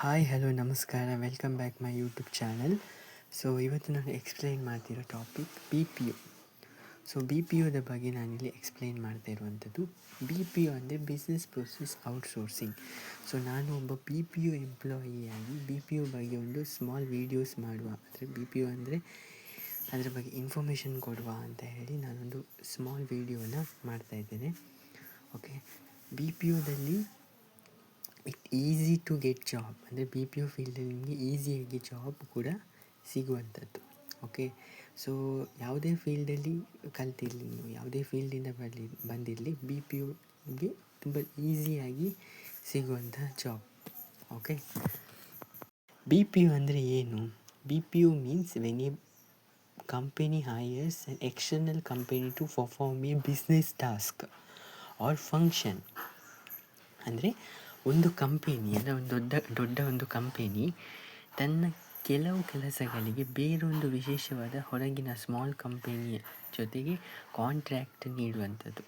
Hi hello ನಮಸ್ಕಾರ, welcome back my YouTube channel. So ಇವತ್ತು ನಾನು ಎಕ್ಸ್ಪ್ಲೈನ್ ಮಾಡ್ತಿರೋ ಟಾಪಿಕ್ BPO. ಸೊ BPOದ ಬಗ್ಗೆ ನಾನಿಲ್ಲಿ ಎಕ್ಸ್ಪ್ಲೈನ್ ಮಾಡ್ತಾ ಇರುವಂಥದ್ದು. BPO ಅಂದರೆ ಬಿಸ್ನೆಸ್ ಪ್ರೊಸೆಸ್ ಔಟ್ಸೋರ್ಸಿಂಗ್. ಸೊ ನಾನು ಒಬ್ಬ BPO ಎಂಪ್ಲಾಯಿಯಾಗಿ BPO ಬಗ್ಗೆ ಒಂದು ಸ್ಮಾಲ್ ವೀಡಿಯೋಸ್ ಮಾಡುವ, ಅಂದರೆ BPO ಅಂದರೆ ಅದರ ಬಗ್ಗೆ ಇನ್ಫಾರ್ಮೇಷನ್ ಕೊಡುವ ಅಂತ ಹೇಳಿ ನಾನೊಂದು ಸ್ಮಾಲ್ ವೀಡಿಯೋನ ಮಾಡ್ತಾಯಿದ್ದೇನೆ. ಓಕೆ, BPOದಲ್ಲಿ it easy to get job, ಅಂದರೆ BPO ಫೀಲ್ಡಲ್ಲಿ ನಿಮಗೆ ಈಸಿಯಾಗಿ ಜಾಬ್ ಕೂಡ ಸಿಗುವಂಥದ್ದು. ಓಕೆ, ಸೊ ಯಾವುದೇ ಫೀಲ್ಡಲ್ಲಿ ಕಲ್ತಿರಲಿ, ನೀವು ಯಾವುದೇ ಫೀಲ್ಡಿಂದ ಬಂದಿರಲಿ, BPOಗೆ ತುಂಬ ಈಸಿಯಾಗಿ ಸಿಗುವಂಥ ಜಾಬ್. ಓಕೆ, BPO ಅಂದರೆ ಏನು? BPO means when a company hires an external company to perform a business task or function. ಅಂದರೆ ಒಂದು ಕಂಪೆನಿ, ಅಂದರೆ ಒಂದು ದೊಡ್ಡ ಒಂದು ಕಂಪೆನಿ ತನ್ನ ಕೆಲವು ಕೆಲಸಗಳಿಗೆ ಬೇರೊಂದು ವಿಶೇಷವಾದ ಹೊರಗಿನ ಸ್ಮಾಲ್ ಕಂಪೆನಿಯ ಜೊತೆಗೆ ಕಾಂಟ್ರ್ಯಾಕ್ಟ್ ನೀಡುವಂಥದ್ದು.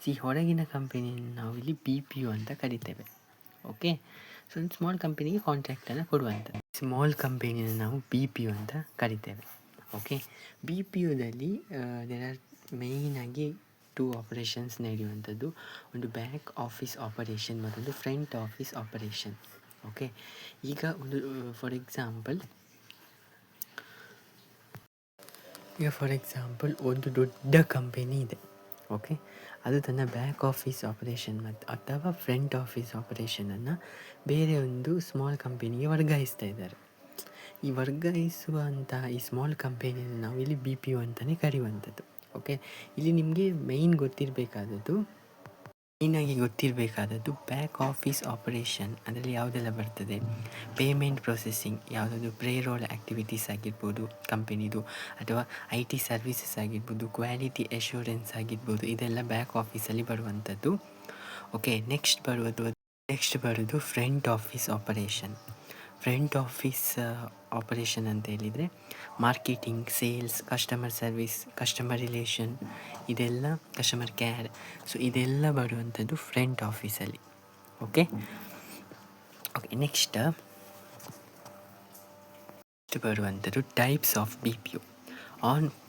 ಈ ಹೊರಗಿನ ಕಂಪೆನಿಯನ್ನು ನಾವು ಇಲ್ಲಿ BPO ಅಂತ ಕರಿತೇವೆ. ಓಕೆ, ಸೊ ಒಂದು ಸ್ಮಾಲ್ ಕಂಪನಿಗೆ ಕಾಂಟ್ರ್ಯಾಕ್ಟನ್ನು ಕೊಡುವಂಥದ್ದು ಸ್ಮಾಲ್ ಕಂಪೆನಿಯನ್ನು ನಾವು BPO ಅಂತ ಕರಿತೇವೆ. ಓಕೆ, BPOದಲ್ಲಿ ದೇರ್ ಆರ್ ಮೇಯ್ನಾಗಿ 2 ಆಪರೇಷನ್ಸ್ ನಡೆಯುವಂಥದ್ದು. ಒಂದು ಬ್ಯಾಕ್ ಆಫೀಸ್ ಆಪರೇಷನ್ ಮತ್ತೊಂದು ಫ್ರಂಟ್ ಆಫೀಸ್ ಆಪರೇಷನ್. ಓಕೆ, ಈಗ ಫಾರ್ ಎಕ್ಸಾಂಪಲ್ ಒಂದು ದೊಡ್ಡ ಕಂಪೆನಿ ಇದೆ. ಓಕೆ, ಅದು ತನ್ನ ಬ್ಯಾಕ್ ಆಫೀಸ್ ಆಪರೇಷನ್ ಅಥವಾ ಫ್ರಂಟ್ ಆಫೀಸ್ ಆಪರೇಷನನ್ನು ಬೇರೆ ಒಂದು ಸ್ಮಾಲ್ ಕಂಪೆನಿಗೆ ವರ್ಗಾಯಿಸ್ತಾ ಇದ್ದಾರೆ. ಈ ವರ್ಗಾಯಿಸುವಂಥ ಈ ಸ್ಮಾಲ್ ಕಂಪೆನಿಯನ್ನು ನಾವು ಇಲ್ಲಿ BPO ಅಂತಲೇ ಕರೆಯುವಂಥದ್ದು. ಓಕೆ, ಇಲ್ಲಿ ನಿಮಗೆ ಮೇಯ್ನಾಗಿ ಗೊತ್ತಿರಬೇಕಾದದ್ದು ಬ್ಯಾಕ್ ಆಫೀಸ್ ಆಪರೇಷನ್. ಅದರಲ್ಲಿ ಯಾವುದೆಲ್ಲ ಬರ್ತದೆ? ಪೇಮೆಂಟ್ ಪ್ರೊಸೆಸಿಂಗ್, ಯಾವುದಾದ್ರು ಪ್ರೇರೋಲ್ ಆ್ಯಕ್ಟಿವಿಟೀಸ್ ಆಗಿರ್ಬೋದು ಕಂಪೆನಿದು, ಅಥವಾ IT ಸರ್ವೀಸಸ್ ಆಗಿರ್ಬೋದು, ಕ್ವಾಲಿಟಿ ಅಶ್ಯೂರೆನ್ಸ್ ಆಗಿರ್ಬೋದು, ಇದೆಲ್ಲ ಬ್ಯಾಕ್ ಆಫೀಸಲ್ಲಿ ಬರುವಂಥದ್ದು. ಓಕೆ, ನೆಕ್ಸ್ಟ್ ಬರೋದು front office operation. Front office operation ಅಂತ ಹೇಳಿದರೆ marketing, sales, customer service, customer relation, ಇದೆಲ್ಲ ಕಸ್ಟಮರ್ ಕೇರ್, ಸೊ ಇದೆಲ್ಲ ಬರುವಂಥದ್ದು ಫ್ರಂಟ್ ಆಫೀಸಲ್ಲಿ. ಓಕೆ, ನೆಕ್ಸ್ಟ್ ಬರುವಂಥದ್ದು types of BPO.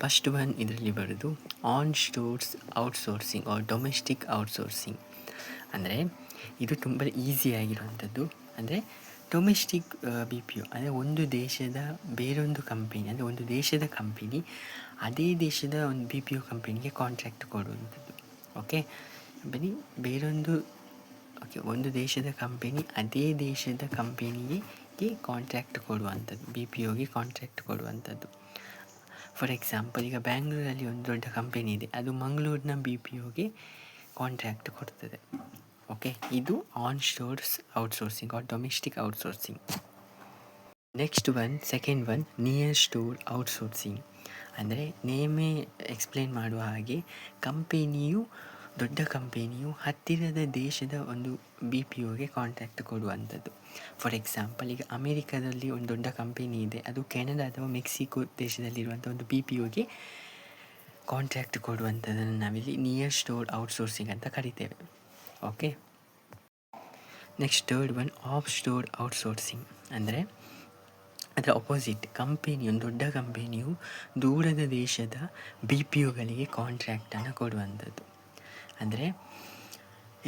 First one ಇದರಲ್ಲಿ ಬರೋದು onshore outsourcing or domestic outsourcing. ಅಂದರೆ ಇದು ತುಂಬ ಈಸಿಯಾಗಿರುವಂಥದ್ದು. ಅಂದರೆ ಡೊಮೆಸ್ಟಿಕ್ BPO ಅಂದರೆ ಒಂದು ದೇಶದ ಬೇರೊಂದು ಕಂಪೆನಿ, ಅಂದರೆ ಒಂದು ದೇಶದ ಕಂಪೆನಿ ಅದೇ ದೇಶದ ಒಂದು BPO ಕಂಪೆನಿಗೆ ಕಾಂಟ್ರ್ಯಾಕ್ಟ್ ಕೊಡುವಂಥದ್ದು. ಓಕೆ, ಬನ್ನಿ ಒಂದು ದೇಶದ ಕಂಪೆನಿ ಅದೇ ದೇಶದ ಕಂಪೆನಿಗೆ ಕಾಂಟ್ರ್ಯಾಕ್ಟ್ ಕೊಡುವಂಥದ್ದು, BPOಗೆ ಕಾಂಟ್ರ್ಯಾಕ್ಟ್ ಕೊಡುವಂಥದ್ದು. ಫಾರ್ ಎಕ್ಸಾಂಪಲ್, ಈಗ ಬ್ಯಾಂಗ್ಳೂರಲ್ಲಿ ಒಂದು ದೊಡ್ಡ ಕಂಪೆನಿ ಇದೆ, ಅದು ಮಂಗಳೂರಿನ BPOಗೆ ಕಾಂಟ್ರ್ಯಾಕ್ಟ್ ಕೊಡ್ತದೆ. ಓಕೆ, ಇದು onshore outsourcing or domestic outsourcing. Second one nearshore outsourcing. ಅಂದರೆ ನೇಮೇ ಎಕ್ಸ್ಪ್ಲೇನ್ ಮಾಡುವ ಹಾಗೆ ದೊಡ್ಡ ಕಂಪೆನಿಯು ಹತ್ತಿರದ ದೇಶದ ಒಂದು BPOಗೆ ಕಾಂಟ್ರ್ಯಾಕ್ಟ್ ಕೊಡುವಂಥದ್ದು. ಫಾರ್ ಎಕ್ಸಾಂಪಲ್, ಈಗ ಅಮೇರಿಕಾದಲ್ಲಿ ಒಂದು ದೊಡ್ಡ ಕಂಪೆನಿ ಇದೆ, ಅದು ಕೆನಡಾ ಅಥವಾ ಮೆಕ್ಸಿಕೋ ದೇಶದಲ್ಲಿರುವಂಥ ಒಂದು BPOಗೆ ಕಾಂಟ್ರ್ಯಾಕ್ಟ್ ಕೊಡುವಂಥದ್ದನ್ನು ನಾವಿಲ್ಲಿ ನಿಯರ್ ಸ್ಟೋರ್ ಔಟ್ಸೋರ್ಸಿಂಗ್ ಅಂತ ಕರಿತೇವೆ. Okay, next third one of store outsourcing. ಅಂದರೆ ಅದರ ಅಪೋಸಿಟ್, ಒಂದು ದೊಡ್ಡ ಕಂಪೆನಿಯು ದೂರದ ದೇಶದ BPOಗಳಿಗೆ ಕಾಂಟ್ರ್ಯಾಕ್ಟನ್ನು ಕೊಡುವಂಥದ್ದು. ಅಂದರೆ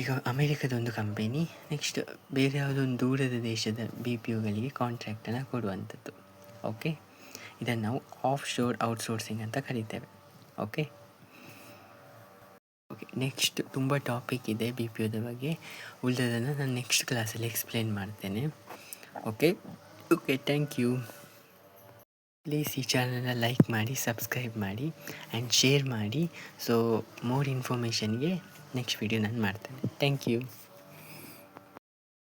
ಈಗ ಅಮೇರಿಕದ ಒಂದು ಕಂಪೆನಿ ನೆಕ್ಸ್ಟ್ ಬೇರೆ ಯಾವುದೊಂದು ದೂರದ ದೇಶದ BPOಗಳಿಗೆ ಕಾಂಟ್ರ್ಯಾಕ್ಟನ್ನು ಕೊಡುವಂಥದ್ದು. ಓಕೆ, ಇದನ್ನು ನಾವು ಆಫ್ ಸ್ಟೋರ್ ಔಟ್ಸೋರ್ಸಿಂಗ್ ಅಂತ ಕರಿತೇವೆ. ಓಕೆ, ನೆಕ್ಸ್ಟ್ ತುಂಬ ಟಾಪಿಕ್ ಇದೆ BPOದ ಬಗ್ಗೆ, ಉಳಿದದನ್ನು ನಾನು ನೆಕ್ಸ್ಟ್ ಕ್ಲಾಸಲ್ಲಿ ಎಕ್ಸ್ಪ್ಲೇನ್ ಮಾಡ್ತೇನೆ. Okay, thank you. ಪ್ಲೀಸ್ ಈ ಚಾನಲ್ನ ಲೈಕ್ ಮಾಡಿ, ಸಬ್ಸ್ಕ್ರೈಬ್ ಮಾಡಿ ಆ್ಯಂಡ್ ಶೇರ್ ಮಾಡಿ. ಸೊ ಮೋರ್ ಇನ್ಫಾರ್ಮೇಷನ್ಗೆ ನೆಕ್ಸ್ಟ್ ವಿಡಿಯೋ ನಾನು ಮಾಡ್ತೇನೆ. Thank you.